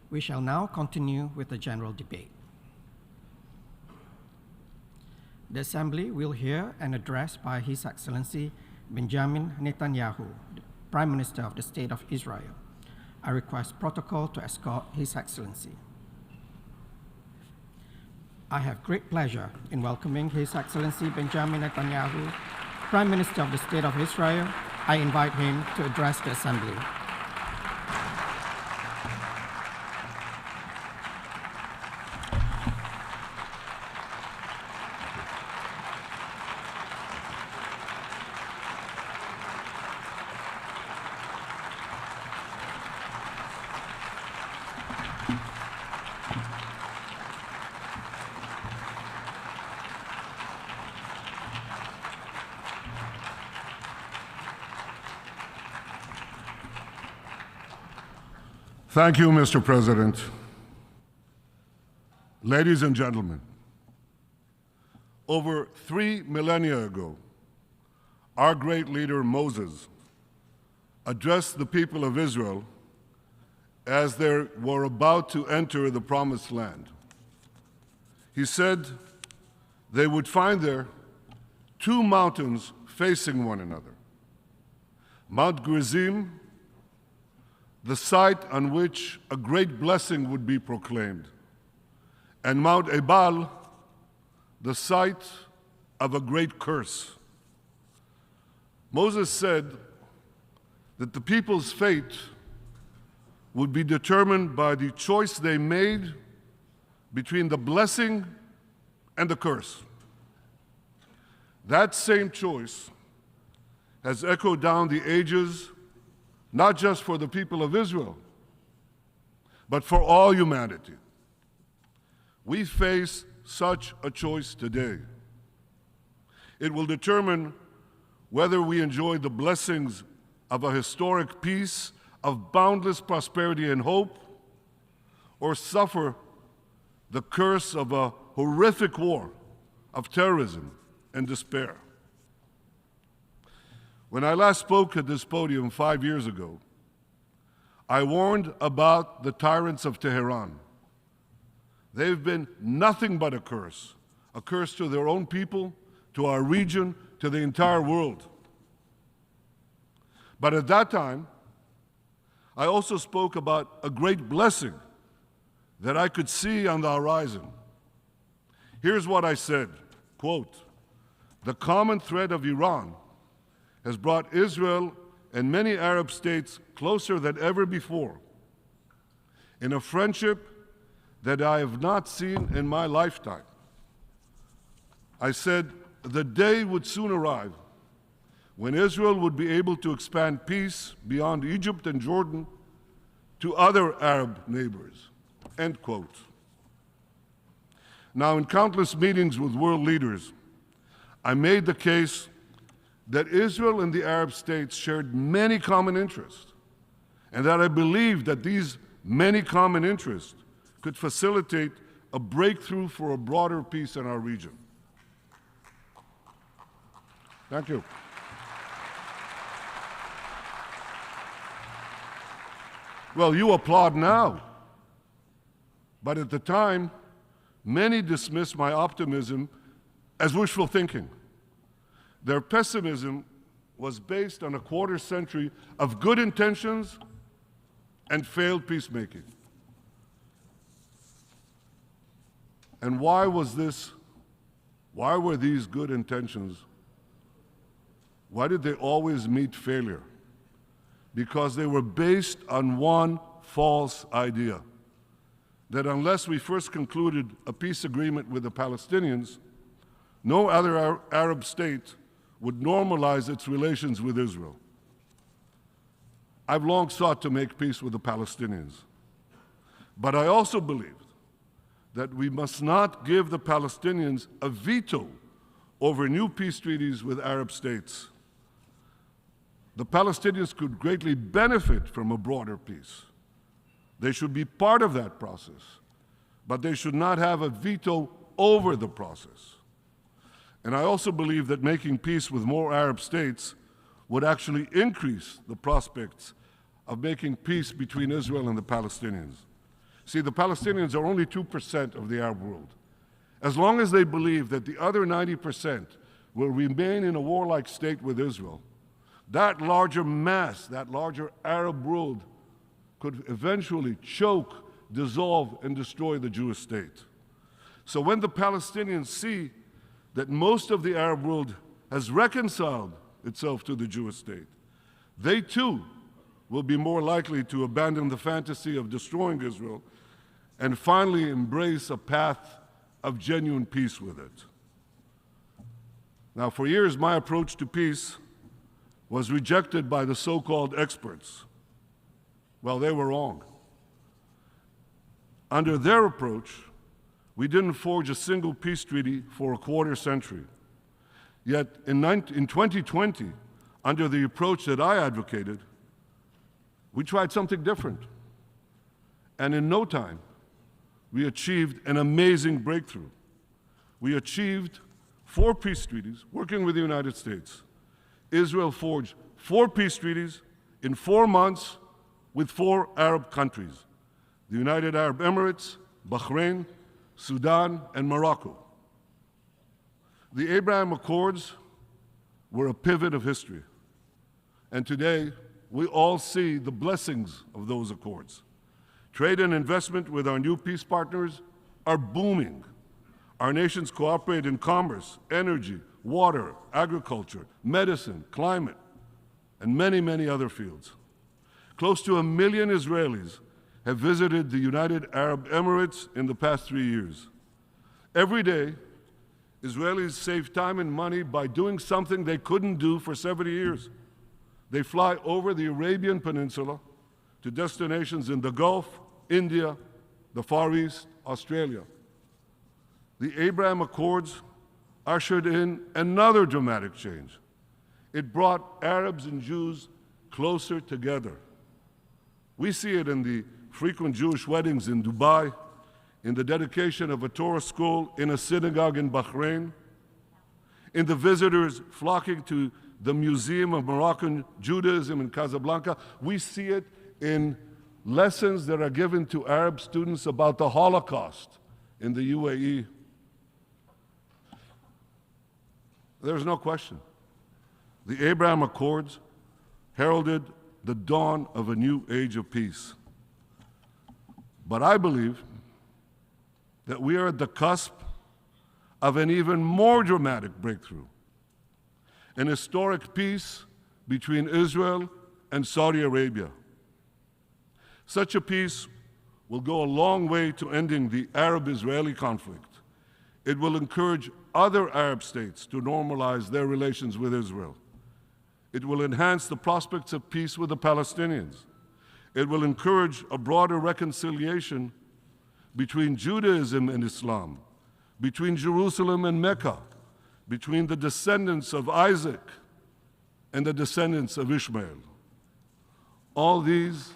We shall now continue with the general debate. The Assembly will hear an address by His Excellency Benjamin Netanyahu, the Prime Minister of the State of Israel. I request protocol to escort His Excellency. I have great pleasure in welcoming His Excellency Benjamin Netanyahu, Prime Minister of the State of Israel. I invite him to address the Assembly. Thank you, Mr. President. Ladies and gentlemen, over 3 millennia ago, our great leader Moses addressed the people of Israel as they were about to enter the Promised Land. He said they would find there 2 mountains facing one another, Mount Gerizim, the site on which a great blessing would be proclaimed, and Mount Ebal, the site of a great curse. Moses said that the people's fate would be determined by the choice they made between the blessing and the curse. That same choice has echoed down the ages, not just for the people of Israel, but for all humanity. We face such a choice today. It will determine whether we enjoy the blessings of a historic peace, of boundless prosperity and hope, or suffer the curse of a horrific war, of terrorism and despair. When I last spoke at this podium 5 years ago, I warned about the tyrants of Tehran. They've been nothing but a curse to their own people, to our region, to the entire world. But at that time, I also spoke about a great blessing that I could see on the horizon. Here's what I said, quote, "The common threat of Iran has brought Israel and many Arab states closer than ever before, in a friendship that I have not seen in my lifetime." I said the day would soon arrive when Israel would be able to expand peace beyond Egypt and Jordan to other Arab neighbors, end quote. Now, in countless meetings with world leaders, I made the case that Israel and the Arab states shared many common interests, and that I believed that these many common interests could facilitate a breakthrough for a broader peace in our region. Thank you. Well, you applaud now, but at the time, many dismissed my optimism as wishful thinking. Their pessimism was based on a quarter century of good intentions and failed peacemaking. And why was this? Why were these good intentions? Why did they always meet failure? Because they were based on one false idea, that unless we first concluded a peace agreement with the Palestinians, no other Arab state would normalize its relations with Israel. I've long sought to make peace with the Palestinians, but I also believed that we must not give the Palestinians a veto over new peace treaties with Arab states. The Palestinians could greatly benefit from a broader peace. They should be part of that process, but they should not have a veto over the process. And I also believe that making peace with more Arab states would actually increase the prospects of making peace between Israel and the Palestinians. See, the Palestinians are only 2% of the Arab world. As long as they believe that the other 90% will remain in a warlike state with Israel, that larger mass, that larger Arab world could eventually choke, dissolve, and destroy the Jewish state. So when the Palestinians see that most of the Arab world has reconciled itself to the Jewish state, they too will be more likely to abandon the fantasy of destroying Israel and finally embrace a path of genuine peace with it. Now, for years, my approach to peace was rejected by the so-called experts. Well, they were wrong. Under their approach, we didn't forge a single peace treaty for a quarter century. Yet in 2020, under the approach that I advocated, we tried something different. And in no time, we achieved an amazing breakthrough. We achieved 4 peace treaties working with the United States. Israel forged 4 peace treaties in 4 months with 4 Arab countries: the United Arab Emirates, Bahrain, Sudan, and Morocco. The Abraham Accords were a pivot of history. And today, we all see the blessings of those accords. Trade and investment with our new peace partners are booming. Our nations cooperate in commerce, energy, water, agriculture, medicine, climate, and many, many other fields. Close to 1 million Israelis have visited the United Arab Emirates in the past 3 years. Every day, Israelis save time and money by doing something they couldn't do for 70 years. They fly over the Arabian Peninsula to destinations in the Gulf, India, the Far East, Australia. The Abraham Accords ushered in another dramatic change. It brought Arabs and Jews closer together. We see it in the frequent Jewish weddings in Dubai, in the dedication of a Torah school in a synagogue in Bahrain, in the visitors flocking to the Museum of Moroccan Judaism in Casablanca. We see it in lessons that are given to Arab students about the Holocaust in the UAE. There's no question. The Abraham Accords heralded the dawn of a new age of peace. But I believe that we are at the cusp of an even more dramatic breakthrough, an historic peace between Israel and Saudi Arabia. Such a peace will go a long way to ending the Arab-Israeli conflict. It will encourage other Arab states to normalize their relations with Israel. It will enhance the prospects of peace with the Palestinians. It will encourage a broader reconciliation between Judaism and Islam, between Jerusalem and Mecca, between the descendants of Isaac and the descendants of Ishmael. All these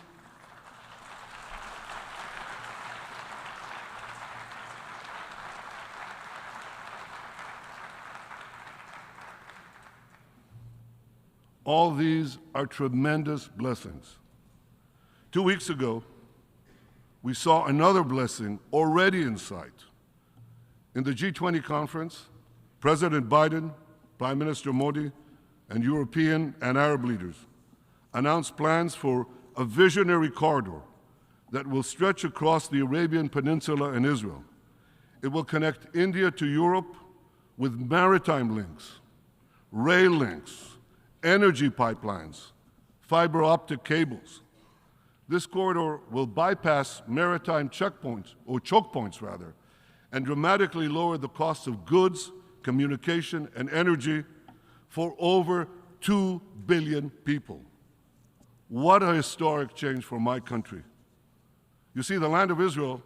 are tremendous blessings. 2 weeks ago, we saw another blessing already in sight. In the G20 conference, President Biden, Prime Minister Modi, and European and Arab leaders announced plans for a visionary corridor that will stretch across the Arabian Peninsula and Israel. It will connect India to Europe with maritime links, rail links, energy pipelines, fiber optic cables. This corridor will bypass maritime checkpoints, or choke points rather, and dramatically lower the cost of goods, communication, and energy for over 2 billion people. What a historic change for my country. You see, the land of Israel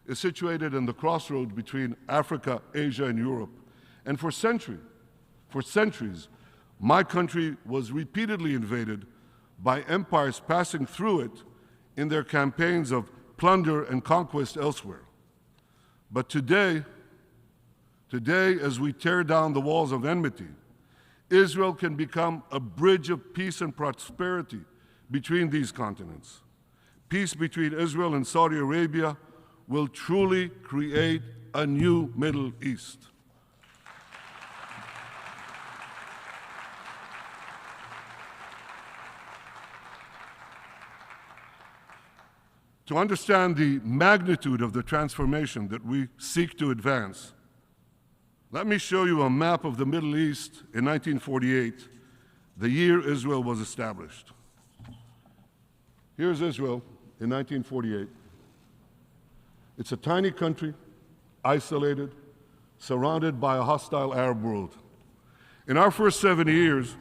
is situated in the crossroads between Africa, Asia, and Europe. And for centuries, my country was repeatedly invaded by empires passing through it in their campaigns of plunder and conquest elsewhere. But today, as we tear down the walls of enmity, Israel can become a bridge of peace and prosperity between these continents. peace between Israel and Saudi Arabia will truly create a new Middle East. To understand the magnitude of the transformation that we seek to advance, let me show you a map of the Middle East in 1948, the year Israel was established. Here's Israel in 1948. It's a tiny country, isolated, surrounded by a hostile Arab world. In our first 70 years,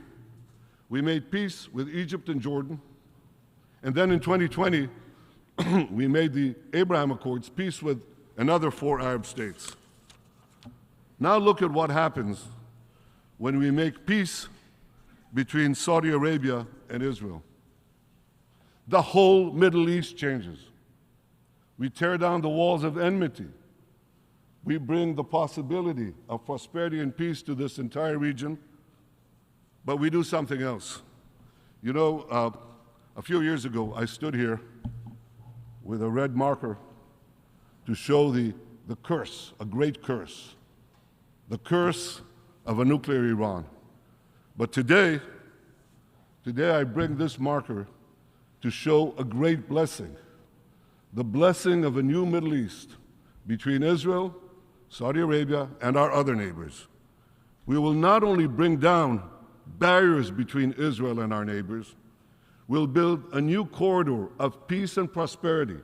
we made peace with Egypt and Jordan, and then in 2020, we made the Abraham Accords, peace with another 4 Arab states. Now look at what happens when we make peace between Saudi Arabia and Israel. The whole Middle East changes. We tear down the walls of enmity. We bring the possibility of prosperity and peace to this entire region, but we do something else. You know, a few years ago, I stood here with a red marker to show the curse, a great curse, the curse of a nuclear Iran. But today I bring this marker to show a great blessing, the blessing of a new Middle East between Israel, Saudi Arabia, and our other neighbors. We will not only bring down barriers between Israel and our neighbors, we'll build a new corridor of peace and prosperity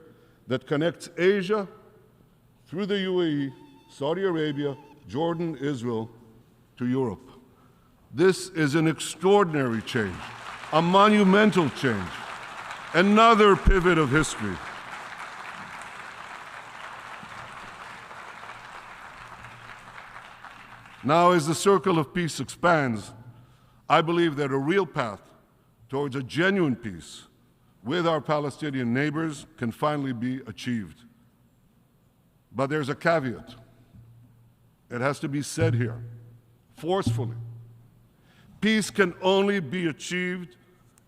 that connects Asia through the UAE, Saudi Arabia, Jordan, Israel, to Europe. This is an extraordinary change, a monumental change, another pivot of history. Now, as the circle of peace expands, I believe that a real path towards a genuine peace with our Palestinian neighbors can finally be achieved. But there's a caveat. It has to be said here, forcefully. Peace can only be achieved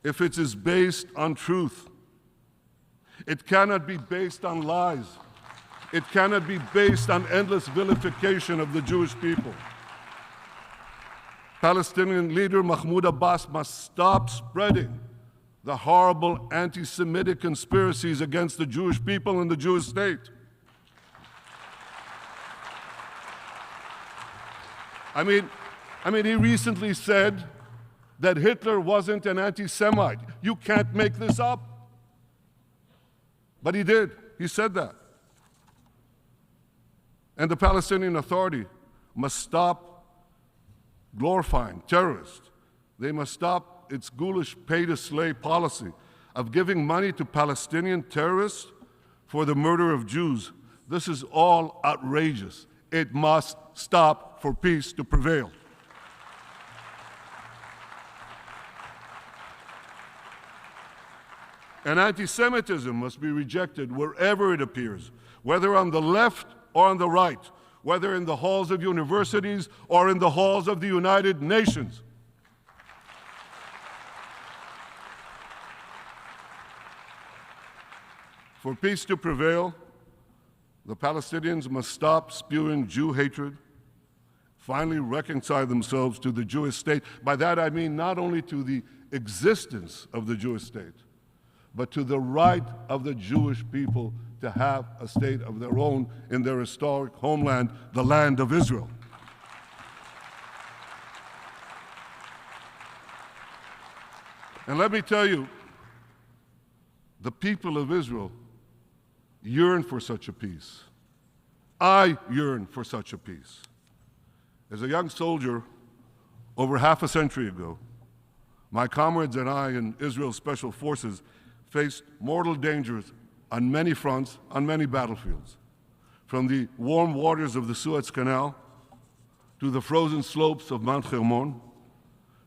if it is based on truth. It cannot be based on lies. It cannot be based on endless vilification of the Jewish people. Palestinian leader Mahmoud Abbas must stop spreading the horrible anti-Semitic conspiracies against the Jewish people and the Jewish state. I mean, he recently said that Hitler wasn't an anti-Semite. You can't make this up. But he did. He said that. And the Palestinian Authority must stop glorifying terrorists. They must stop its ghoulish pay-to-slay policy of giving money to Palestinian terrorists for the murder of Jews. This is all outrageous. It must stop for peace to prevail. And anti-Semitism must be rejected wherever it appears, whether on the left or on the right, whether in the halls of universities or in the halls of the United Nations. For peace to prevail, the Palestinians must stop spewing Jew hatred, finally reconcile themselves to the Jewish state. By that I mean not only to the existence of the Jewish state, but to the right of the Jewish people to have a state of their own in their historic homeland, the land of Israel. And let me tell you, the people of Israel yearn for such a peace. I yearn for such a peace. As a young soldier over half a century ago, my comrades and I in Israel's Special Forces faced mortal dangers on many fronts, on many battlefields, from the warm waters of the Suez Canal to the frozen slopes of Mount Hermon,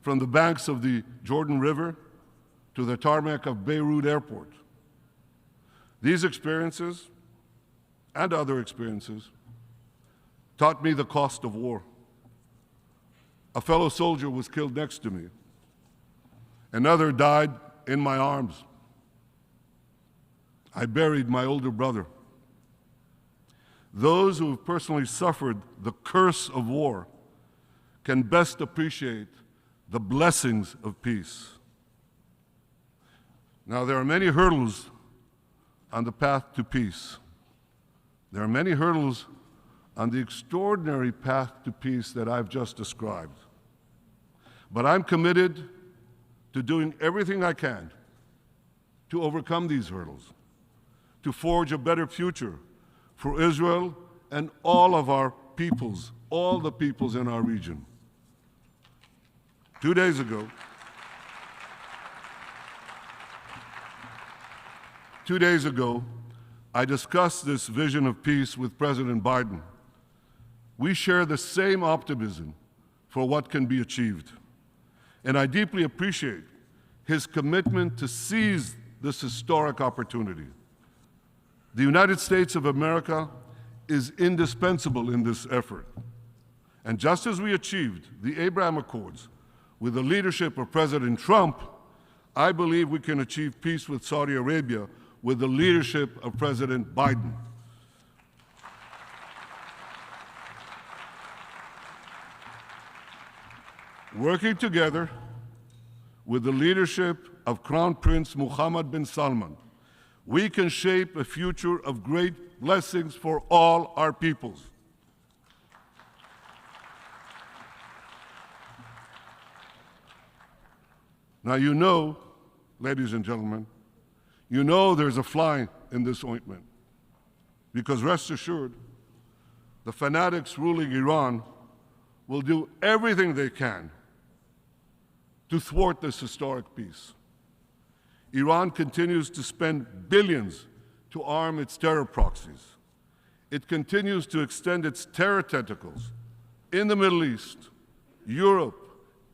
from the banks of the Jordan River to the tarmac of Beirut Airport. These experiences and other experiences taught me the cost of war. A fellow soldier was killed next to me. Another died in my arms. I buried my older brother. Those who have personally suffered the curse of war can best appreciate the blessings of peace. Now, there are many hurdles on the path to peace. There are many hurdles on the extraordinary path to peace that I've just described. But I'm committed to doing everything I can to overcome these hurdles, to forge a better future for Israel and all of our peoples, all the peoples in our region. 2 days ago, I discussed this vision of peace with President Biden. We share the same optimism for what can be achieved. And I deeply appreciate his commitment to seize this historic opportunity. The United States of America is indispensable in this effort. And just as we achieved the Abraham Accords with the leadership of President Trump, I believe we can achieve peace with Saudi Arabia with the leadership of President Biden. Working together with the leadership of Crown Prince Mohammed bin Salman, we can shape a future of great blessings for all our peoples. Now, you know, ladies and gentlemen, you know there's a fly in this ointment, because rest assured, the fanatics ruling Iran will do everything they can to thwart this historic peace. Iran continues to spend billions to arm its terror proxies. It continues to extend its terror tentacles in the Middle East, Europe,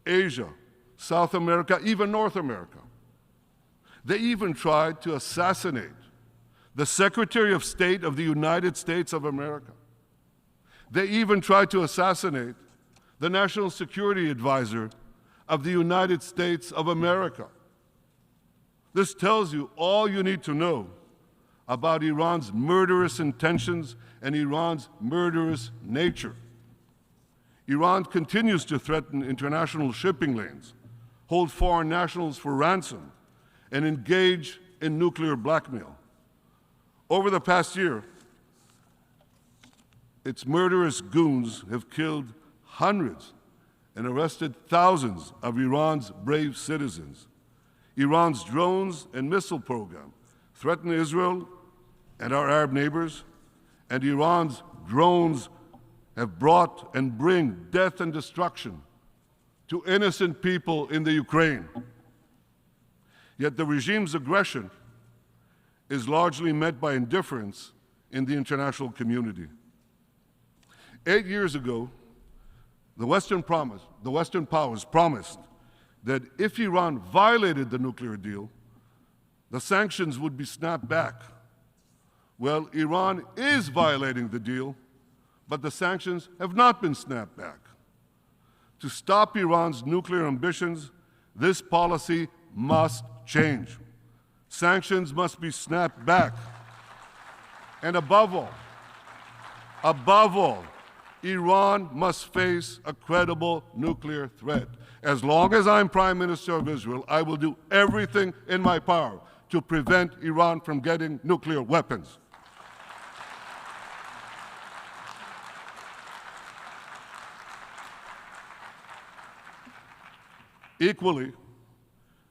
Asia, South America, even North America. They even tried to assassinate the Secretary of State of the United States of America. They even tried to assassinate the National Security Advisor of the United States of America. This tells you all you need to know about Iran's murderous intentions and Iran's murderous nature. Iran continues to threaten international shipping lanes, hold foreign nationals for ransom, and engage in nuclear blackmail. Over the past year, its murderous goons have killed hundreds and arrested thousands of Iran's brave citizens. Iran's drones and missile program threaten Israel and our Arab neighbors, and Iran's drones have brought and bring death and destruction to innocent people in the Ukraine. Yet the regime's aggression is largely met by indifference in the international community. 8 years ago, the Western powers promised that if Iran violated the nuclear deal, the sanctions would be snapped back. Well, Iran is violating the deal, but the sanctions have not been snapped back. To stop Iran's nuclear ambitions, this policy must change. Sanctions must be snapped back. And above all, Iran must face a credible nuclear threat. As long as I'm Prime Minister of Israel, I will do everything in my power to prevent Iran from getting nuclear weapons. Equally,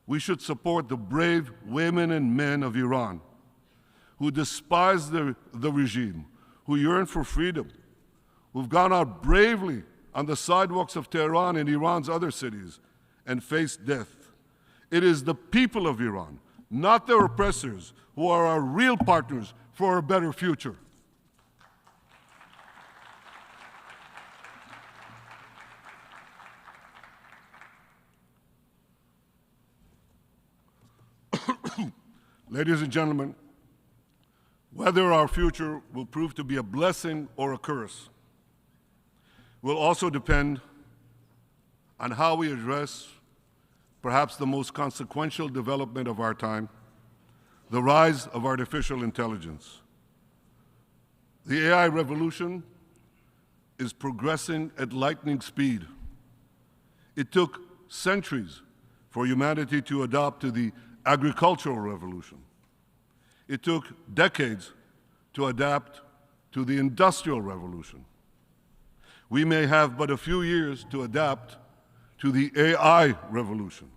we should support the brave women and men of Iran who despise the regime, who yearn for freedom, who've gone out bravely on the sidewalks of Tehran and Iran's other cities and faced death. It is the people of Iran, not their oppressors, who are our real partners for a better future. Ladies and gentlemen, whether our future will prove to be a blessing or a curse will also depend on how we address perhaps the most consequential development of our time, the rise of artificial intelligence. The AI revolution is progressing at lightning speed. It took centuries for humanity to adapt to the agricultural revolution. It took decades to adapt to the industrial revolution. We may have but a few years to adapt to the AI revolution.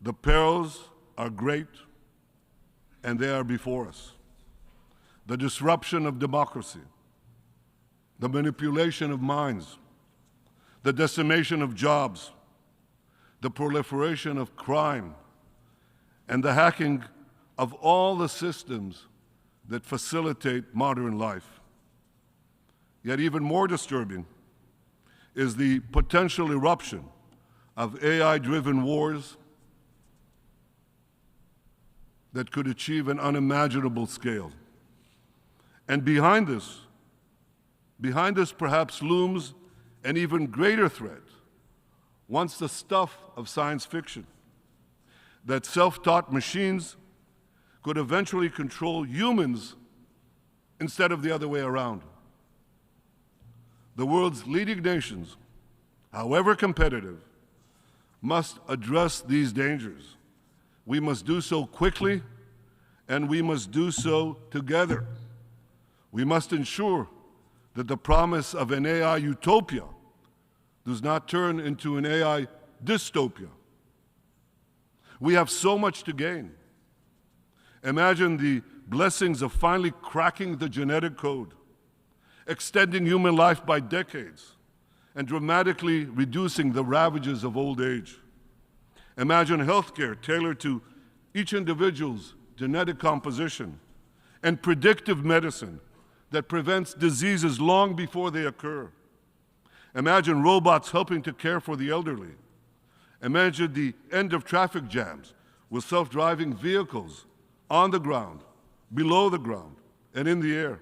The perils are great, and they are before us. The disruption of democracy, the manipulation of minds, the decimation of jobs, the proliferation of crime, and the hacking of all the systems that facilitate modern life. Yet even more disturbing is the potential eruption of AI-driven wars that could achieve an unimaginable scale. And behind this perhaps looms an even greater threat, once the stuff of science fiction, that self-taught machines could eventually control humans instead of the other way around. The world's leading nations, however competitive, must address these dangers. We must do so quickly, and we must do so together. We must ensure that the promise of an AI utopia does not turn into an AI dystopia. We have so much to gain. Imagine the blessings of finally cracking the genetic code, extending human life by decades, and dramatically reducing the ravages of old age. Imagine healthcare tailored to each individual's genetic composition and predictive medicine that prevents diseases long before they occur. Imagine robots helping to care for the elderly. Imagine the end of traffic jams with self-driving vehicles on the ground, below the ground, and in the air.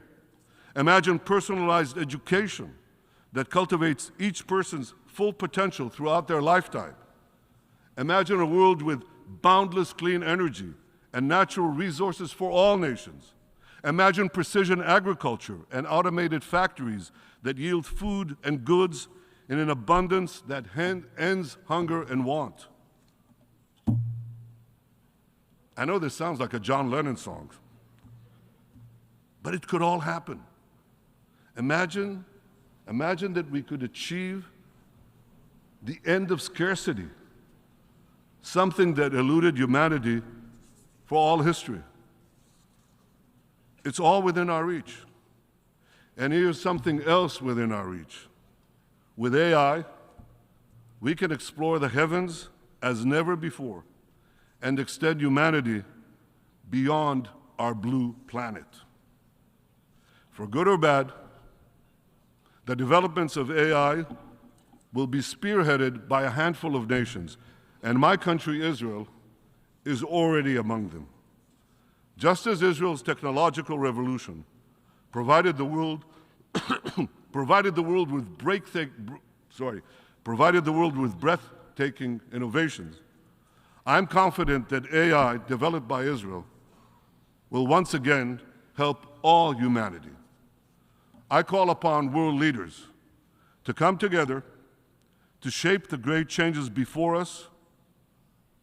Imagine personalized education that cultivates each person's full potential throughout their lifetime. Imagine a world with boundless clean energy and natural resources for all nations. Imagine precision agriculture and automated factories that yield food and goods in an abundance that ends hunger and want. I know this sounds like a John Lennon song, but it could all happen. Imagine that we could achieve the end of scarcity, something that eluded humanity for all history. It's all within our reach. And here's something else within our reach. With AI, we can explore the heavens as never before and extend humanity beyond our blue planet. For good or bad, the developments of AI will be spearheaded by a handful of nations, and my country, Israel, is already among them. Just as Israel's technological revolution provided the world with breathtaking innovations, I'm confident that AI developed by Israel will once again help all humanity. I call upon world leaders to come together to shape the great changes before us,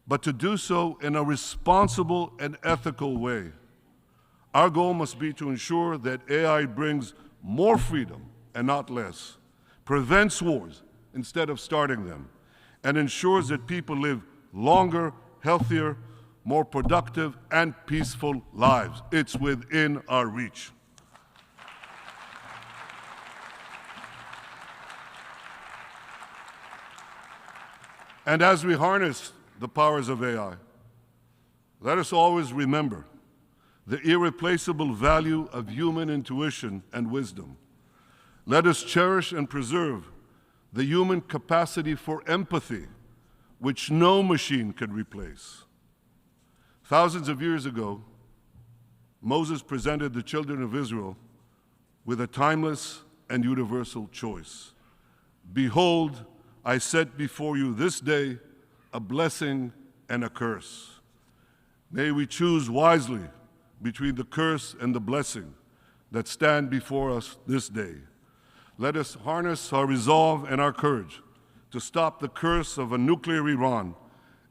but to do so in a responsible and ethical way. Our goal must be to ensure that AI brings more freedom and not less, prevents wars instead of starting them, and ensures that people live longer, healthier, more productive, and peaceful lives. It's within our reach. And as we harness the powers of AI, let us always remember the irreplaceable value of human intuition and wisdom. Let us cherish and preserve the human capacity for empathy, which no machine can replace. Thousands of years ago, Moses presented the children of Israel with a timeless and universal choice. Behold, I set before you this day a blessing and a curse. May we choose wisely between the curse and the blessing that stand before us this day. Let us harness our resolve and our courage to stop the curse of a nuclear Iran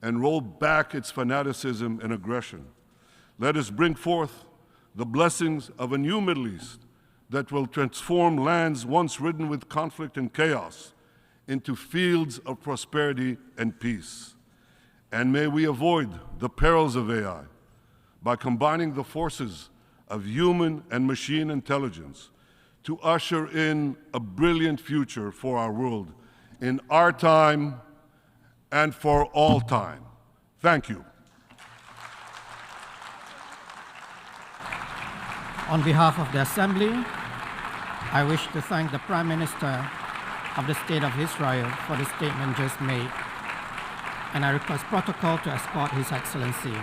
and roll back its fanaticism and aggression. Let us bring forth the blessings of a new Middle East that will transform lands once ridden with conflict and chaos into fields of prosperity and peace. And may we avoid the perils of AI by combining the forces of human and machine intelligence to usher in a brilliant future for our world in our time and for all time. Thank you. On behalf of the Assembly, I wish to thank the Prime Minister of the State of Israel for the statement just made, and I request protocol to escort His Excellency